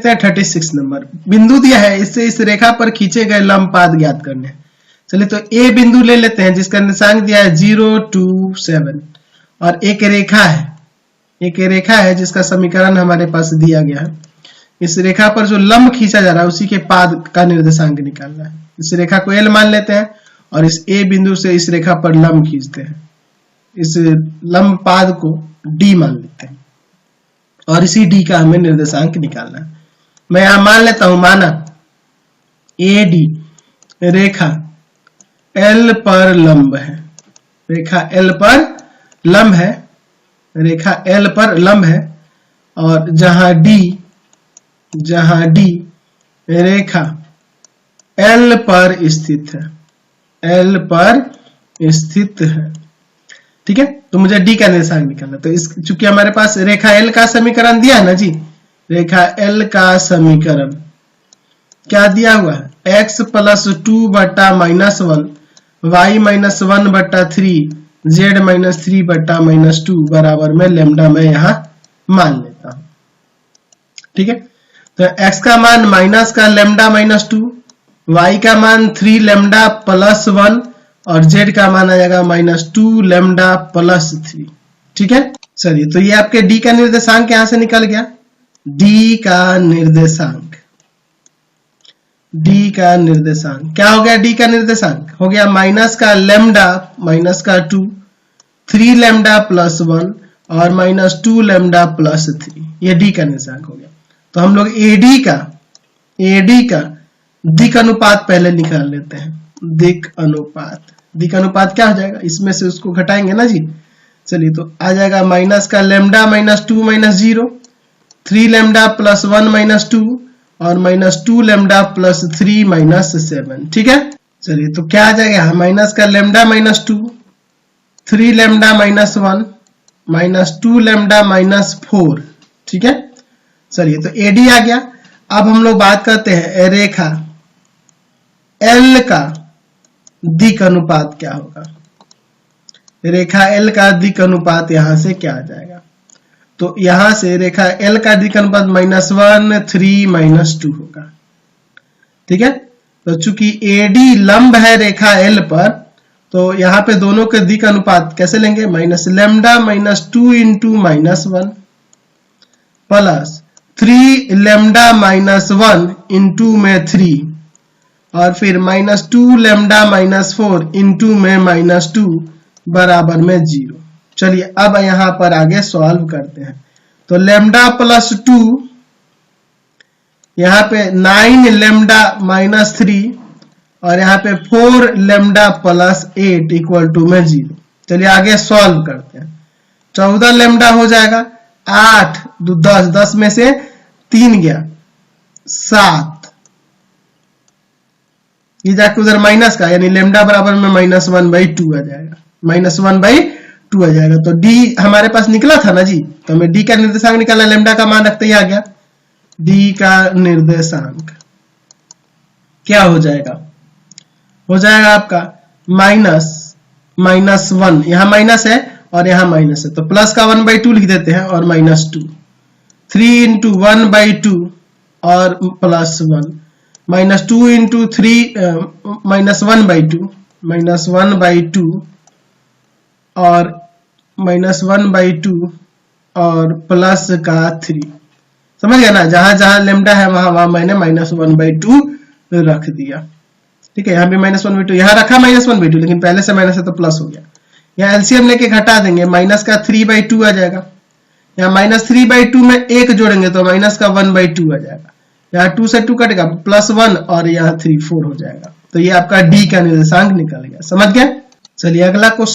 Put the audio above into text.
देखते हैं 36 नंबर बिंदु दिया है, इससे इस रेखा पर खींचे गए लंब पाद ज्ञात करने। चलिए तो ए बिंदु ले लेते हैं जिसका निर्देशांक दिया है 0 2 7 और एक रेखा है जिसका समीकरण हमारे पास दिया गया है। इस रेखा पर जो लंब खींचा जा रहा है उसी के पाद का निर्देशांक निकालना है। इस रेखा को L मान लेते हैं और इस ए बिंदु से इस रेखा पर लंब खींचते हैं, इस लंब पाद को D मान लेते हैं और इसी D का हमें निर्देशांक निकालना है। मैं यहां मान लेता हूं, माना AD रेखा L पर लंब है, रेखा L पर लंब है, रेखा L पर लंब है और जहां D रेखा L पर स्थित है, L पर स्थित है। ठीक है, तो मुझे D का निर्देशांक निकालना। तो इस चूंकि हमारे पास रेखा L का समीकरण दिया है ना जी, रेखा L का समीकरण क्या दिया हुआ है, x प्लस 2 बटा माइनस 1 y माइनस 1 बटा 3 z माइनस 3 बटा माइनस 2 बराबर में लेमडा मैं यहाँ मान लेता हूं। ठीक है, तो x का मान माइनस का लेमडा माइनस 2, y का मान 3 लेमडा प्लस 1 और z का मान आ जाएगा माइनस 2 लेमडा प्लस 3। ठीक है, चलिए तो ये आपके d का निर्देशांक यहां से निकल गया। d का निर्देशांक क्या हो गया, d का निर्देशांक हो गया माइनस का लेमडा माइनस का 2 3 लेमडा प्लस 1 और माइनस 2 लेमडा प्लस 3, ये d का निर्देशांक हो गया। तो हम लोग AD का दिक् अनुपात पहले निकाल लेते हैं। दिक् अनुपात क्या हो जाएगा, इसमें से उसको घटाएंगे ना जी। चलिए तो आ जाएगा माइनस का lambda minus 2 minus 0 3 lambda plus 1 minus 2 और माइनस 2 लेमडा प्लस 3 माइनस 7। ठीक है, चलिए तो क्या आ जाएगा, माइनस का lambda minus 2 3 lambda minus 1 minus 2 lambda minus 4। ठीक है, चलिए तो AD आ गया। अब हम लोग बात करते हैं रेखा L का दिक् अनुपात क्या होगा। रेखा L का दिक् अनुपात यहां से क्या आ जाएगा, तो यहां से रेखा L का दिक् अनुपात -1 3 -2 होगा। ठीक है, तो चूंकि AD लंब है रेखा L पर, तो यहाँ पे दोनों के दिक् अनुपात कैसे लेंगे, minus lambda minus 2 into -1 plus 3 lambda minus 1 into में 3 और फिर माइनस 2 लेमडा माइनस 4 इंटू में -2 बराबर में 0। चलिए अब यहां पर आगे सॉल्व करते हैं। तो लेमडा प्लस 2 यहाँ पे 9 लेमडा माइनस 3 और यहाँ पे 4 लेमडा प्लस 8 इक्वल टू में 0। चलिए आगे सॉल्व करते हैं। 14 लेमडा हो जाएगा 8 10 में से 3 गया 7, ये जाके उधर माइनस का यानी लेमडा बराबर में -1/2 आ जाएगा, -1/2 आ जाएगा। तो D हमारे पास निकला था ना जी, तो हमें D का निर्देशांक निकालना, लेमडा का मान रखते ही आ गया। D का निर्देशांक क्या हो जाएगा, हो जाएगा आपका -1, यहाँ माइनस है और यहाँ माइनस है, तो प्लस का 1/2 लिख देते हैं और -2 3 इंटू 1/2 और +1 -2 इंटू 3 -1/2 और -1/2 और प्लस का 3। समझ गया ना, जहां जहां लेमडा है वहां मैंने -1/2 रख दिया। ठीक है, यहाँ भी -1/2 यहाँ रखा -1/2, लेकिन पहले से माइनस है तो प्लस हो गया। यहाँ एलसीएम लेके घटा देंगे, माइनस का 3/2 आ जाएगा, यहाँ -3/2 में 1 जोड़ेंगे तो माइनस का 1/2 आ जाएगा, यहाँ 2 से 2 कटेगा +1 और यहाँ 3 4 हो जाएगा। तो ये आपका D का निर्देशांक निकल गया। समझ गए। चलिए अगला क्वेश्चन